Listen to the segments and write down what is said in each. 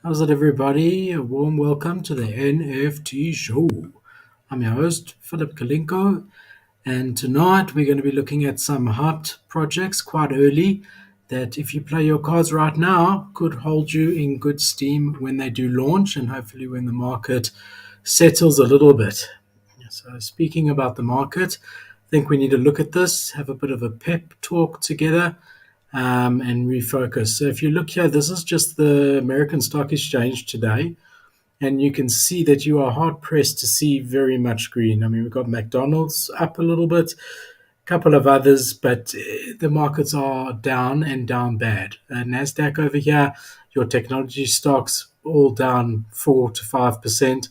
How's it, everybody? A warm welcome to the NFT show. I'm your host, Philip Kalinko, and tonight we're going to be looking at some hot projects quite early that, if you play your cards right now, could hold you in good steam when they do launch and hopefully when the market settles a little bit. So, speaking about the market, I think we need to look at this, have a bit of a pep talk together, and refocus. So if you look here, this is just the American Stock Exchange today, and you can see that you are hard pressed to see very much green. I mean, we've got McDonald's up a little bit, a couple of others, but the markets are down and down bad. Nasdaq over here, your technology stocks all down 4 to 5%.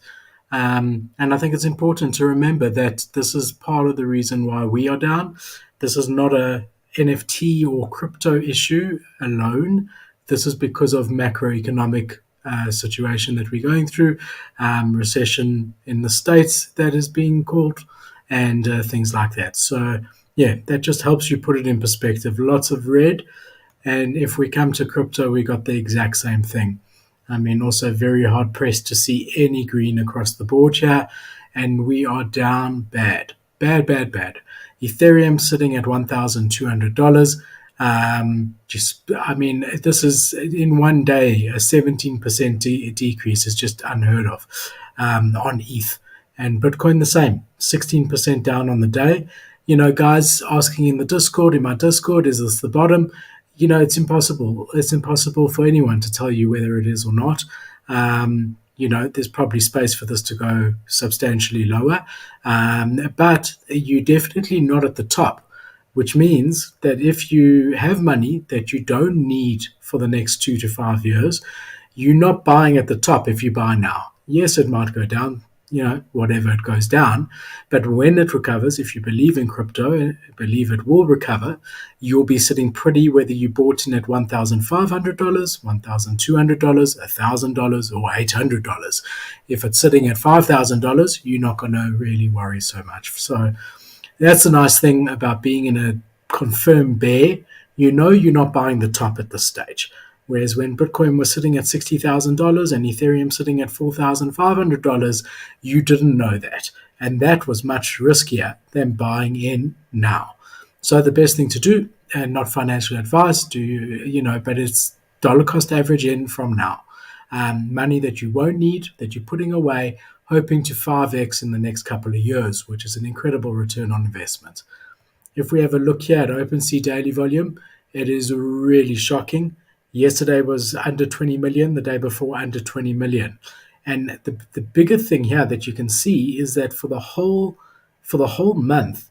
And I think it's important to remember that this is part of the reason why we are down. This is not a NFT or crypto issue alone. This is because of macroeconomic situation that we're going through, recession in the States that is being called, and things like that. So, yeah, that just helps you put it in perspective. Lots of red. And if we come to crypto, we got the exact same thing. I mean, also very hard pressed to see any green across the board here. And we are down bad. Bad, bad, bad. Ethereum sitting at $1,200. I mean, this is in one day, a 17% decrease is just unheard of on ETH. And Bitcoin the same, 16% down on the day. You know, guys asking in the Discord, in my Discord, is this the bottom? It's impossible. It's impossible for anyone to tell you whether it is or not. There's probably space for this to go substantially lower, but you're definitely not at the top, which means that if you have money that you don't need for the next 2 to 5 years, you're not buying at the top if you buy now. Yes, it might go down, whatever it goes down. But when it recovers, if you believe in crypto, believe it will recover, you'll be sitting pretty whether you bought in at $1,500, $1,200, $1,000, or $800. If it's sitting at $5,000, you're not going to really worry so much. So that's the nice thing about being in a confirmed bear. You're not buying the top at this stage. Whereas when Bitcoin was sitting at $60,000 and Ethereum sitting at $4,500, you didn't know that. And that was much riskier than buying in now. So the best thing to do, and not financial advice, but it's dollar cost average in from now. Money that you won't need, that you're putting away, hoping to 5x in the next couple of years, which is an incredible return on investment. If we have a look here at OpenSea daily volume, it is really shocking. Yesterday was under 20 million, the day before under 20 million. And the bigger thing here that you can see is that for the whole month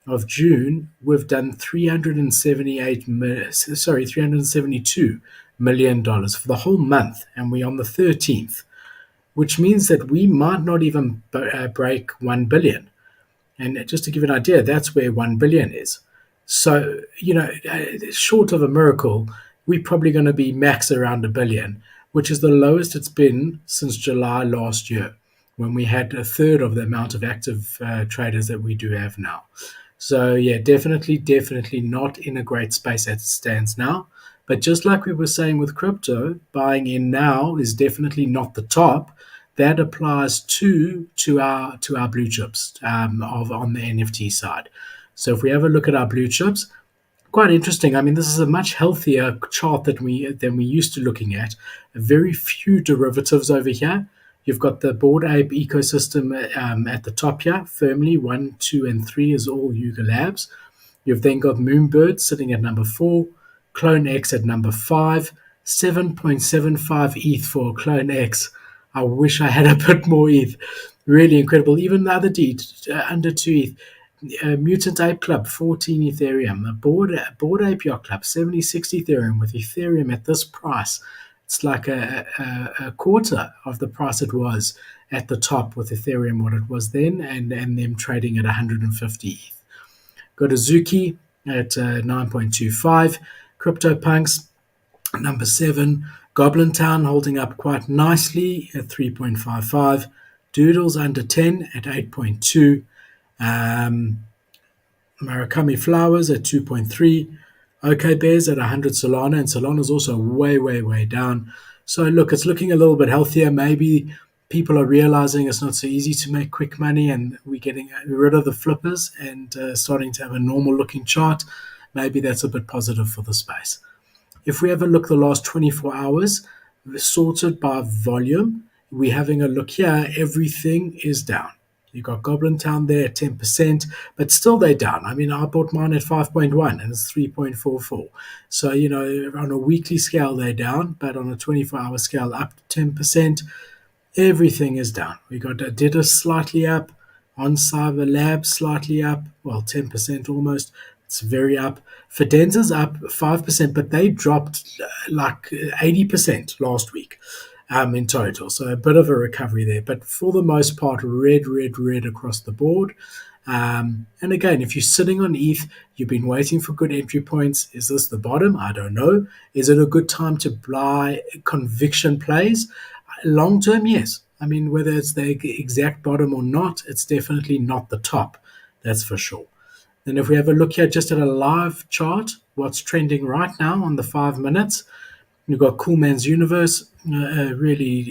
of June, we've done $372 million for the whole month, and we're on the 13th, which means that we might not even break 1 billion. And just to give you an idea, that's where 1 billion is. So, short of a miracle, we're probably going to be max around a billion, which is the lowest it's been since July last year, when we had a third of the amount of active traders that we do have now. So, yeah, definitely not in a great space as it stands now. But just like we were saying with crypto, buying in now is definitely not the top. That applies to our blue chips on the NFT side. So if we have a look at our blue chips, quite interesting. I mean, this is a much healthier chart than we used to looking at. Very few derivatives over here. You've got the Bored Ape ecosystem at the top here, firmly. 1, 2, and 3 is all Yuga Labs. You've then got Moonbird sitting at number 4, Clone X at number 5, 7.75 ETH for Clone X. I wish I had a bit more ETH. Really incredible. Even the other D, under 2 ETH. Mutant Ape Club, 14 Ethereum. Bored Ape Yacht Club, 76 Ethereum. With Ethereum at this price, it's like a quarter of the price it was at the top with Ethereum, what it was then, and them trading at 150 ETH. Got Azuki at 9.25. CryptoPunks, number 7. Goblin Town holding up quite nicely at 3.55. Doodles under 10 at 8.2. Murakami Flowers at 2.3. OK Bears at 100 Solana, and Solana's also way, way, way down. So look, it's looking a little bit healthier. Maybe people are realizing it's not so easy to make quick money, and we're getting rid of the flippers and starting to have a normal looking chart. Maybe that's a bit positive for the space. If we have a look the last 24 hours, sorted by volume, we're having a look here, everything is down. You got Goblin Town there at 10%, but still they're down. I mean, I bought mine at 5.1 and it's 3.44. So, on a weekly scale, they're down, but on a 24-hour scale, up 10%. Everything is down. We got Adidas slightly up, on Cyber Lab slightly up, well, 10% almost. It's very up. Fidenza's up 5%, but they dropped like 80% last week in total. So a bit of a recovery there. But for the most part, red, red, red across the board. And again, if you're sitting on ETH, you've been waiting for good entry points. Is this the bottom? I don't know. Is it a good time to buy conviction plays? Long term, yes. I mean, whether it's the exact bottom or not, it's definitely not the top. That's for sure. And if we have a look here just at a live chart, what's trending right now on the 5 minutes, you've got Cool Man's Universe. This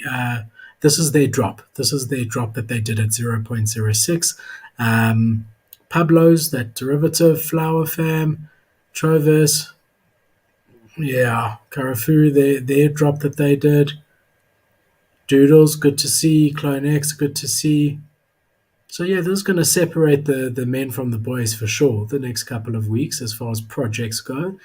is their drop. This is their drop that they did at 0.06. Pablo's, that derivative, Flower Fam, Troverse, yeah, Carrefour, their drop that they did. Doodles, good to see. Clone X, good to see. So yeah, this is going to separate the men from the boys for sure the next couple of weeks as far as projects go.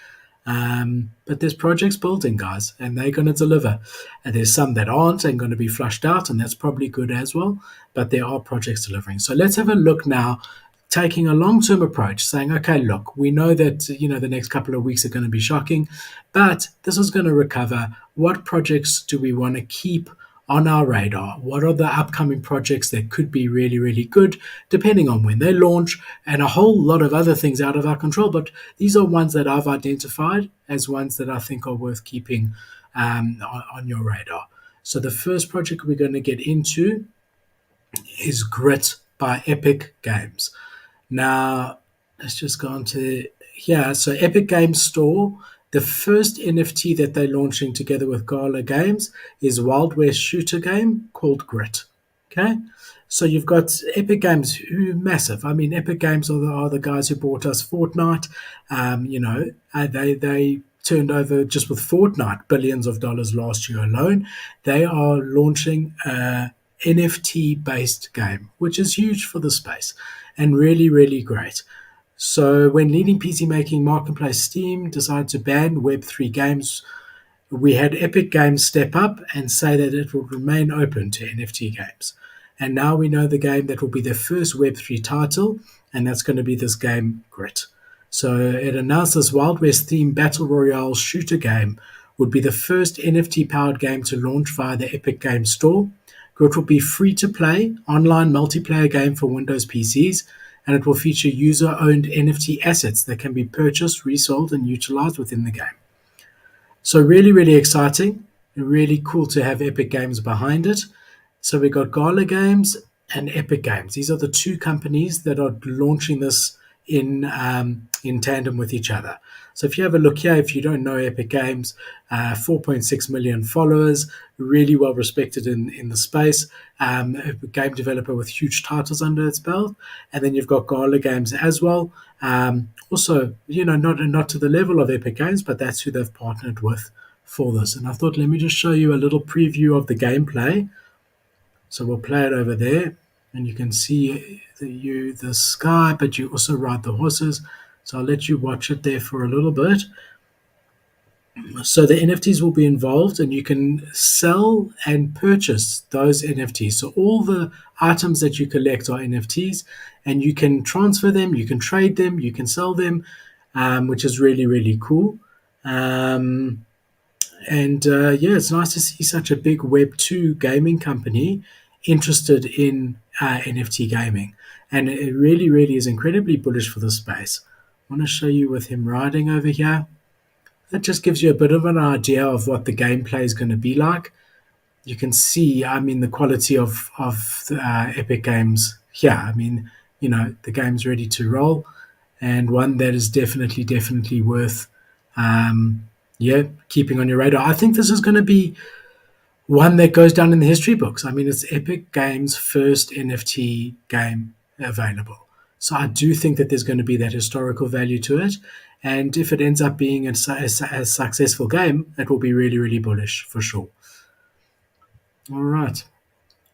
But there's projects building, guys, and they're going to deliver. And there's some that aren't and going to be flushed out, and that's probably good as well. But there are projects delivering. So let's have a look now, taking a long-term approach, saying, okay, look, we know that the next couple of weeks are going to be shocking, but this is going to recover. What projects do we want to keep on our radar? What are the upcoming projects that could be really, really good, depending on when they launch, and a whole lot of other things out of our control. But these are ones that I've identified as ones that I think are worth keeping on your radar. So the first project we're going to get into is Grit by Epic Games. Now, let's just go on to here. So Epic Games Store, the first NFT that they're launching together with Gala Games is Wild West shooter game called Grit. Okay, so you've got Epic Games, who massive. I mean, Epic Games are the guys who bought us Fortnight. They turned over just with Fortnight billions of dollars last year alone. They are launching a NFT based game, which is huge for the space and really, really great. So when leading PC making marketplace Steam decided to ban Web3 games, we had Epic Games step up and say that it would remain open to NFT games. And now we know the game that will be their first Web3 title, and that's going to be this game, Grit. So it announced this Wild West themed Battle Royale shooter game would be the first NFT-powered game to launch via the Epic Games Store. Grit will be free-to-play, online multiplayer game for Windows PCs, and it will feature user-owned NFT assets that can be purchased, resold, and utilized within the game. So really, really exciting. Really cool to have Epic Games behind it. So we got Gala Games and Epic Games. These are the two companies that are launching this in tandem with each other. So if you have a look here, if you don't know Epic Games, 4.6 million followers, really well respected in the space, a game developer with huge titles under its belt. And then you've got Gala Games as well. Also, not to the level of Epic Games, but that's who they've partnered with for this. And I thought, let me just show you a little preview of the gameplay. So we'll play it over there, and you can see the sky, but you also ride the horses. So I'll let you watch it there for a little bit. So the NFTs will be involved, and you can sell and purchase those NFTs. So all the items that you collect are NFTs, and you can transfer them, you can trade them, you can sell them, which is really, really cool. It's nice to see such a big Web2 gaming company interested in NFT gaming. And it really, really is incredibly bullish for the space. I want to show you with him riding over here. That just gives you a bit of an idea of what the gameplay is going to be like. You can see, the quality of Epic Games here. The game's ready to roll, and one that is definitely worth keeping on your radar. I think this is going to be one that goes down in the history books. I mean, it's Epic Games' first NFT game available. So I do think that there's going to be that historical value to it. And if it ends up being a successful game, it will be really, really bullish for sure. All right.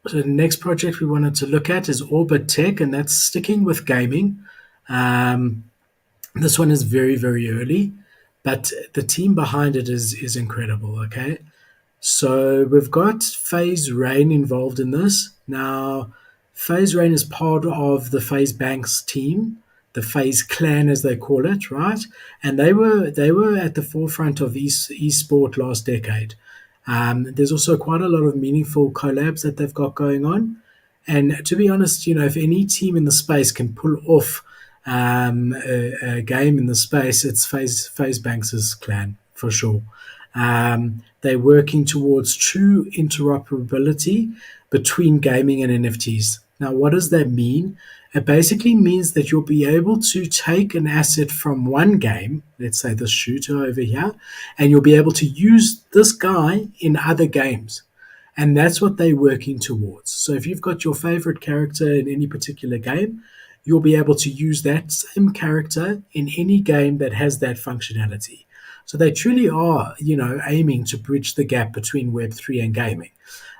So the next project we wanted to look at is Orbit Tech, and that's sticking with gaming. Um, this one is very, very early, but the team behind it is incredible. Okay, so we've got Faze Rain involved in this. Now, Faze Rain is part of the Faze Banks team, the Faze clan as they call it, right? And they were at the forefront of esport last decade. There's also quite a lot of meaningful collabs that they've got going on. And to be honest, if any team in the space can pull off a game in the space, it's Faze Banks' clan for sure. They're working towards true interoperability between gaming and NFTs. Now, what does that mean? It basically means that you'll be able to take an asset from one game, let's say this shooter over here, and you'll be able to use this guy in other games. And that's what they're working towards. So if you've got your favorite character in any particular game, you'll be able to use that same character in any game that has that functionality. So they truly are, aiming to bridge the gap between Web3 and gaming.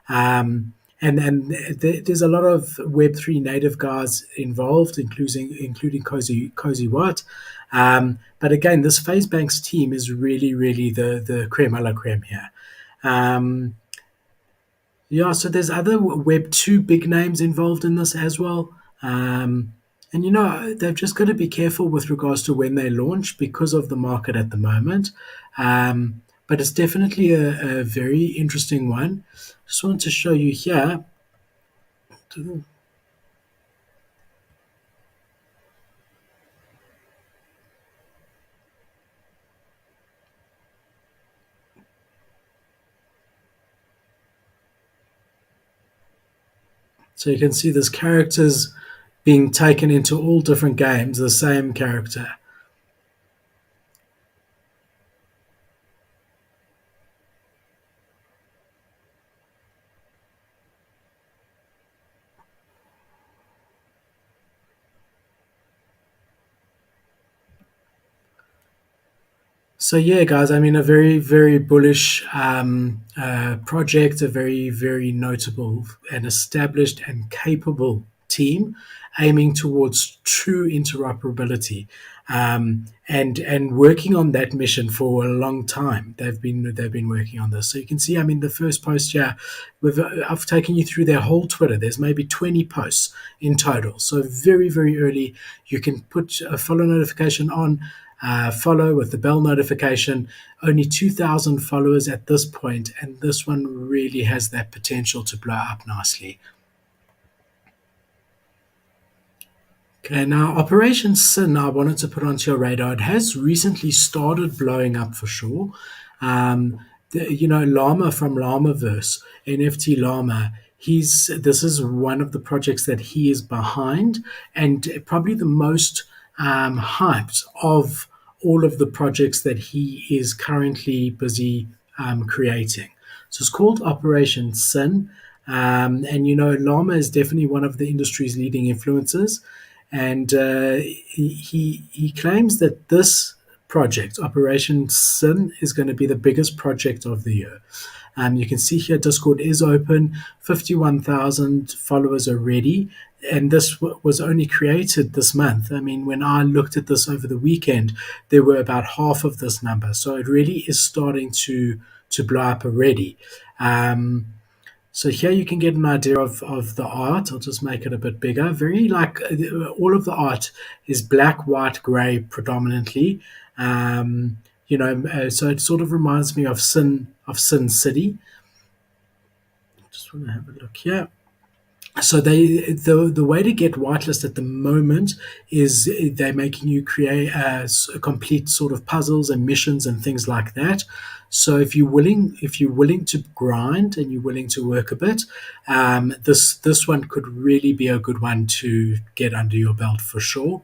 And there's a lot of Web3 native guys involved, including Cozy Watt. But again, this Faze Banks team is really, really the creme a la creme here. Um, yeah, so there's other Web2 big names involved in this as well. Um, and they've just got to be careful with regards to when they launch because of the market at the moment. But it's definitely a very interesting one. Just wanted to show you here. So you can see this characters being taken into all different games, the same character. So yeah, guys, I mean, a very, very bullish project, a very, very notable and established and capable team aiming towards true interoperability, and working on that mission for a long time. They've been working on this. So you can see, I mean, the first post here, I've taken you through their whole Twitter. There's maybe 20 posts in total. So very, very early. You can put a follow notification on. Follow with the bell notification. Only 2,000 followers at this point, and this one really has that potential to blow up nicely. Okay, now operationSIN, I wanted to put onto your radar. It has recently started blowing up for sure. Llama from Llamaverse, NFTLlama. This is one of the projects that he is behind, and probably the most hyped of all of the projects that he is currently busy creating. So it's called operationSIN, and Llama is definitely one of the industry's leading influencers, and he claims that this project, operationSIN, is going to be the biggest project of the year. You can see here Discord is open, 51,000 followers already, and this was only created this month. I mean, when I looked at this over the weekend, there were about half of this number. So it really is starting to blow up already. So here you can get an idea of the art. I'll just make it a bit bigger. Very all of the art is black, white, grey predominantly. So it sort of reminds me of Sin City. Just want to have a look here. So the way to get whitelist at the moment is they're making you create complete sort of puzzles and missions and things like that. So if you're willing to grind and you're willing to work a bit, this one could really be a good one to get under your belt for sure.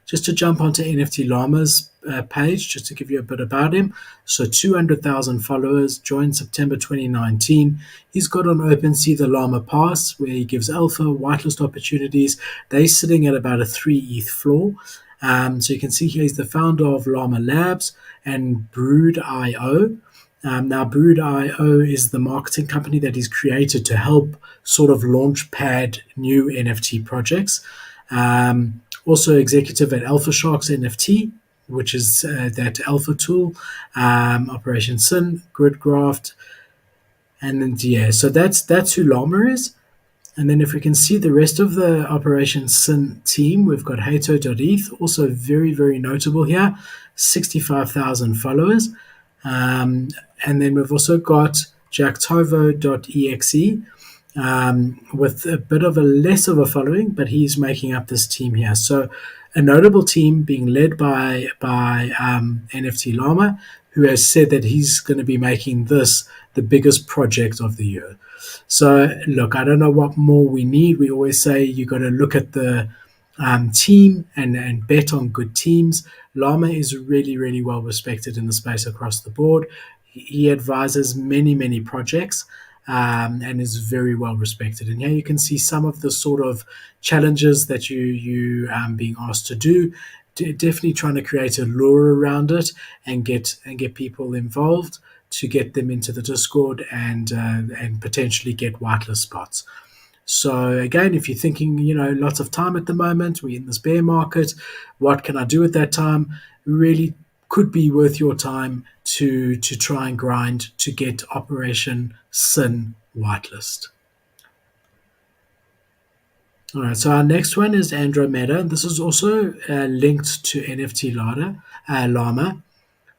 Just to jump onto NFTLlama's page, just to give you a bit about him. So 200,000 followers, joined September 2019. He's got on OpenSea the Llama Pass, where he gives alpha whitelist opportunities. They're sitting at about a 3 ETH floor. So you can see here he's the founder of Llama Labs and Brood.io. Now, Brood.io is the marketing company that he's created to help sort of launch pad new NFT projects. Also executive at Alpha Sharks NFT, which is that alpha tool, operationSIN, Gridgraft, and then yeah, so that's who Llama is. And then if we can see the rest of the operationSIN team, we've got Hato.eth, also very, very notable here, 65,000 followers. And then we've also got Jacktovo.exe, with a bit of a less of a following, but he's making up this team here. So a notable team being led by NFTLlama, who has said that he's going to be making this the biggest project of the year. So look, I don't know what more we need. We always say you got to look at the team and bet on good teams. Llama is really, really well respected in the space across the board. He advises many, many projects, and is very well respected. And here you can see some of the sort of challenges that you being asked to do. Definitely trying to create a lure around it and get people involved to get them into the Discord and potentially get whitelist spots. So again, if you're thinking, lots of time at the moment, we're in this bear market, what can I do at that time? Really could be worth your time to try and grind to get operationSIN whitelist. All right, so our next one is Andromeda. This is also linked to NFTLlama.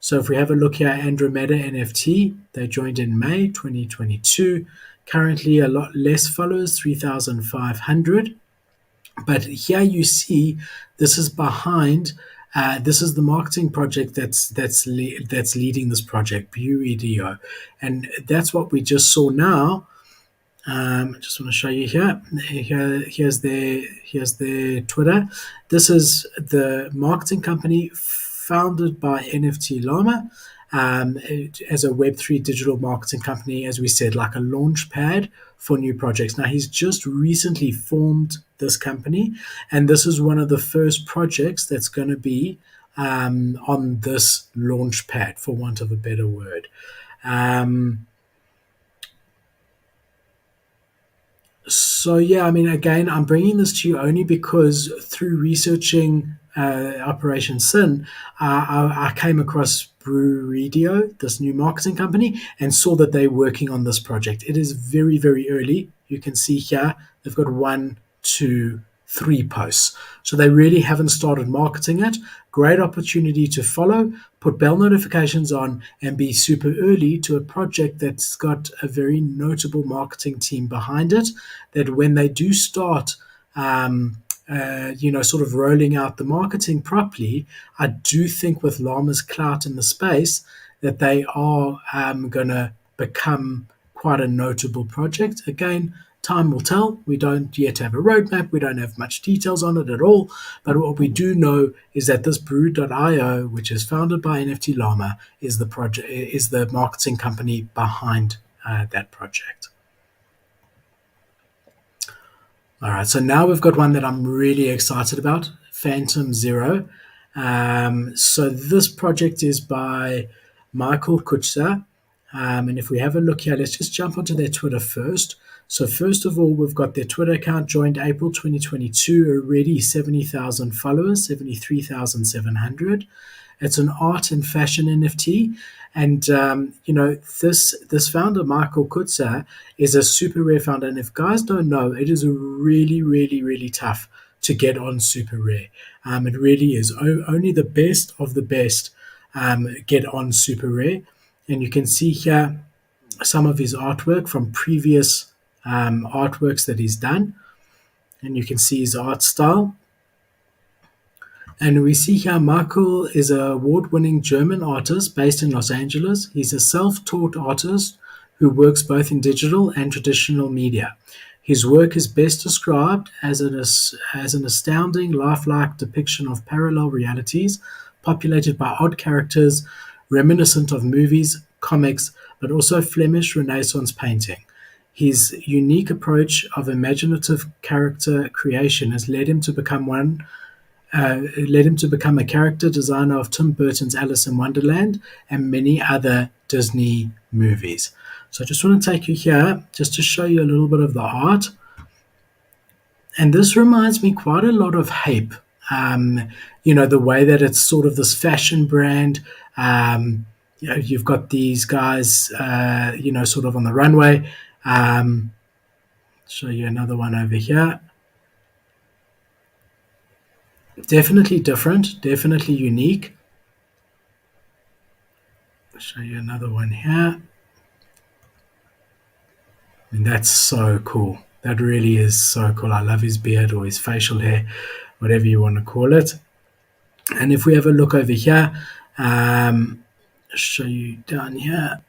So if we have a look here, Andromeda NFT, they joined in May 2022. Currently a lot less followers, 3,500. But here you see this is behind. This is the marketing project that's leading this project, veeeeeery, and that's what we just saw now. I just want to show you here. Here's their Twitter. This is the marketing company founded by NFTLlama, as a Web3 digital marketing company, as we said, like a launch pad for new projects. Now, he's just recently formed this company, and this is one of the first projects that's going to be on this launch pad, for want of a better word. So yeah, I mean, again, I'm bringing this to you only because through researching operationSIN, I came across Brewerio, this new marketing company, and saw that they're working on this project. It is very, very early. You can see here they've got 1, 2, 3 posts. So they really haven't started marketing it. Great opportunity to follow, put bell notifications on, and be super early to a project that's got a very notable marketing team behind it, that when they do start sort of rolling out the marketing properly, I do think with Llama's clout in the space that they are going to become quite a notable project. Again, time will tell. We don't yet have a roadmap. We don't have much details on it at all. But what we do know is that this Brood.io, which is founded by NFTLlama, is the marketing company behind that project. All right, so now we've got one that I'm really excited about, Phantom Zero. So this project is by Michael Kutza. And if we have a look here, let's just jump onto their Twitter first. So first of all, we've got their Twitter account joined April 2022, already 70,000 followers, 73,700. It's an art and fashion NFT. And, this founder, Michael Kutza, is a super rare founder. And if guys don't know, it is really, really, really tough to get on super rare. It really is. Only the best of the best get on super rare. And you can see here some of his artwork from previous artworks that he's done. And you can see his art style. And we see here Michael is an award-winning German artist based in Los Angeles. He's a self-taught artist who works both in digital and traditional media. His work is best described as an astounding, lifelike depiction of parallel realities, populated by odd characters reminiscent of movies, comics, but also Flemish Renaissance painting. His unique approach of imaginative character creation has led him to become a character designer of Tim Burton's Alice in Wonderland and many other Disney movies. So I just want to take you here just to show you a little bit of the art. And this reminds me quite a lot of Hape. The way that it's sort of this fashion brand. You've got these guys, sort of on the runway. Show you another one over here. Definitely different, definitely unique. I'll show you another one here. And that's so cool. That really is so cool. I love his beard or his facial hair, whatever you want to call it. And if we have a look over here, I'll show you down here.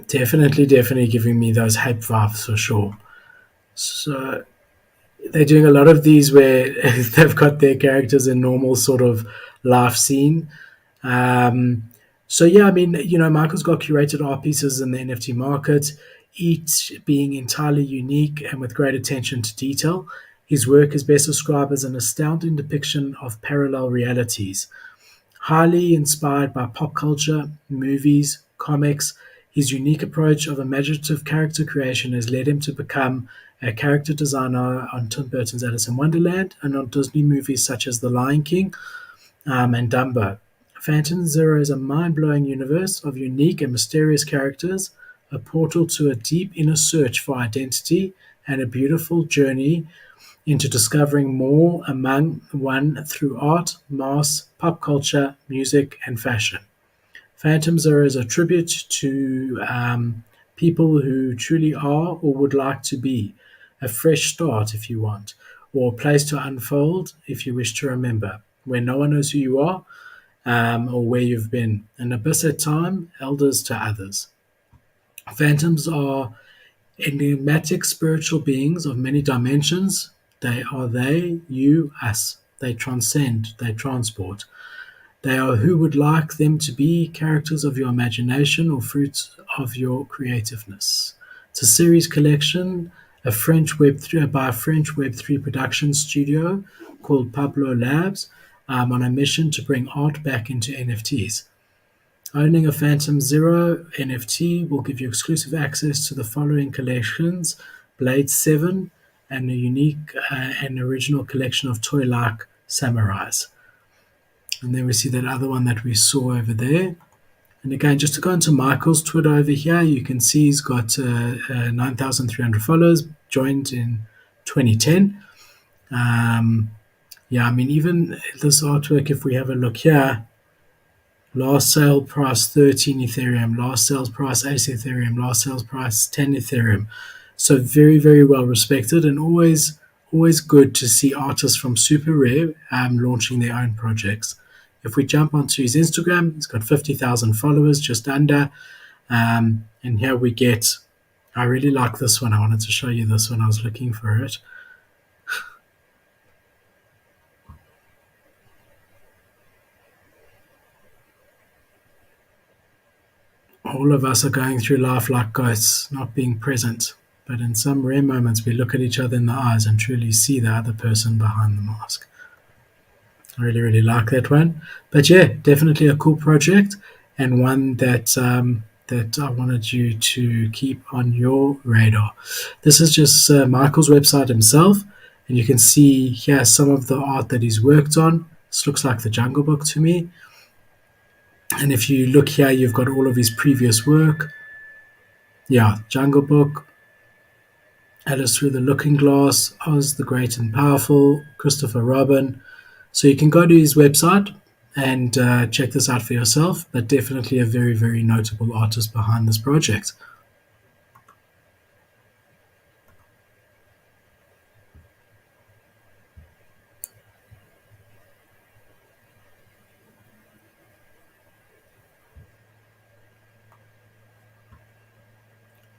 Definitely giving me those Hape vibes for sure. So they're doing a lot of these where they've got their characters in normal sort of life scene. So yeah, I mean, Michael's got curated art pieces in the NFT market, each being entirely unique and with great attention to detail. His work is best described as an astounding depiction of parallel realities. Highly inspired by pop culture, movies, comics, his unique approach of imaginative character creation has led him to become a character designer on Tim Burton's Alice in Wonderland and on Disney movies such as The Lion King and Dumbo. Phantom Zero is a mind-blowing universe of unique and mysterious characters, a portal to a deep inner search for identity, and a beautiful journey into discovering more among one through art, mass, pop culture, music, and fashion. Phantom Zero is a tribute to people who truly are or would like to be, a fresh start if you want, or a place to unfold if you wish to remember, where no one knows who you are or where you've been, an abyss at time, elders to others. Phantoms are enigmatic spiritual beings of many dimensions. They are they, you, us. They transcend, they transport. They are who would like them to be, characters of your imagination or fruits of your creativeness. It's a series collection by a French Web3 production studio called Pablo Labs on a mission to bring art back into NFTs. Owning a Phantom Zero NFT will give you exclusive access to the following collections: Blade 7 and a unique and original collection of toy-like samurais. And then we see that other one that we saw over there. And again, just to go into Michael's Twitter over here, you can see he's got 9,300 followers, joined in 2010. Even this artwork, if we have a look here, last sale price 13 Ethereum, last sales price 8 Ethereum, last sales price 10 Ethereum. So very, very well respected, and always good to see artists from Super Rare launching their own projects. If we jump onto his Instagram, he's got 50,000 followers, just under. And here we get, I really like this one. I wanted to show you this one. I was looking for it. All of us are going through life like ghosts, not being present. But in some rare moments, we look at each other in the eyes and truly see the other person behind the mask. I really, really like that one. But yeah, definitely a cool project, and one that I wanted you to keep on your radar. This is just Michael's website himself, and you can see here some of the art that he's worked on. This looks like the Jungle Book to me. And if you look here, you've got all of his previous work. Yeah, Jungle Book, Alice Through the Looking Glass, Oz the Great and Powerful, Christopher Robin. So you can go to his website and check this out for yourself, but definitely a very, very notable artist behind this project.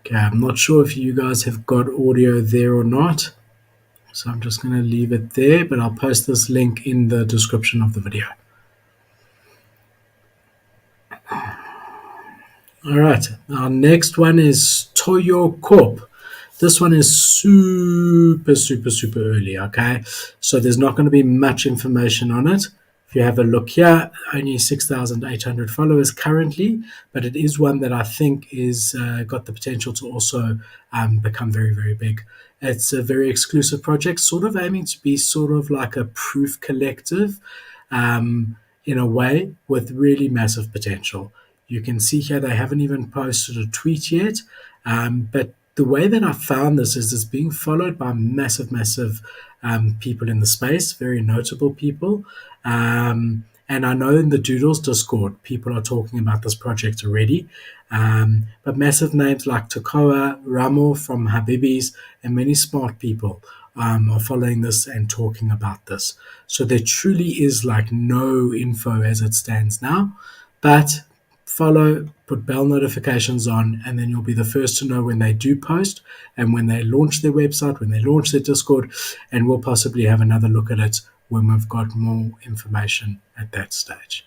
Okay, I'm not sure if you guys have got audio there or not. So I'm just going to leave it there, but I'll post this link in the description of the video. All right, our next one is Toyo Corp. This one is super early, okay? So there's not going to be much information on it. If you have a look here, only 6,800 followers currently, but it is one that I think is got the potential to also become very big. It's a very exclusive project, sort of aiming to be sort of like a proof collective in a way with really massive potential. You can see here they haven't even posted a tweet yet, but the way that I found this is it's being followed by massive people in the space, very notable people. And I know in the Doodles Discord, people are talking about this project already. But massive names like Tokoa, Ramo from Habibis, and many smart people are following this and talking about this. So there truly is like no info as it stands now. But follow, put bell notifications on, and then you'll be the first to know when they do post and when they launch their website, when they launch their Discord, and we'll possibly have another look at it when we've got more information at that stage.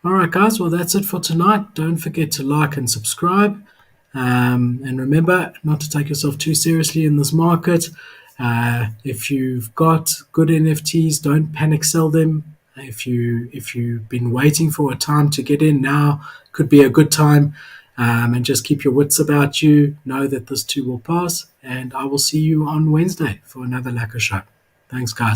All right, guys, well, that's it for tonight. Don't forget to like and subscribe. And remember not to take yourself too seriously in this market. If you've got good NFTs, don't panic sell them. If you've been waiting for a time to get in, now could be a good time. And just keep your wits about you. Know that this too will pass. And I will see you on Wednesday for another Lacquer show. Thanks, guys.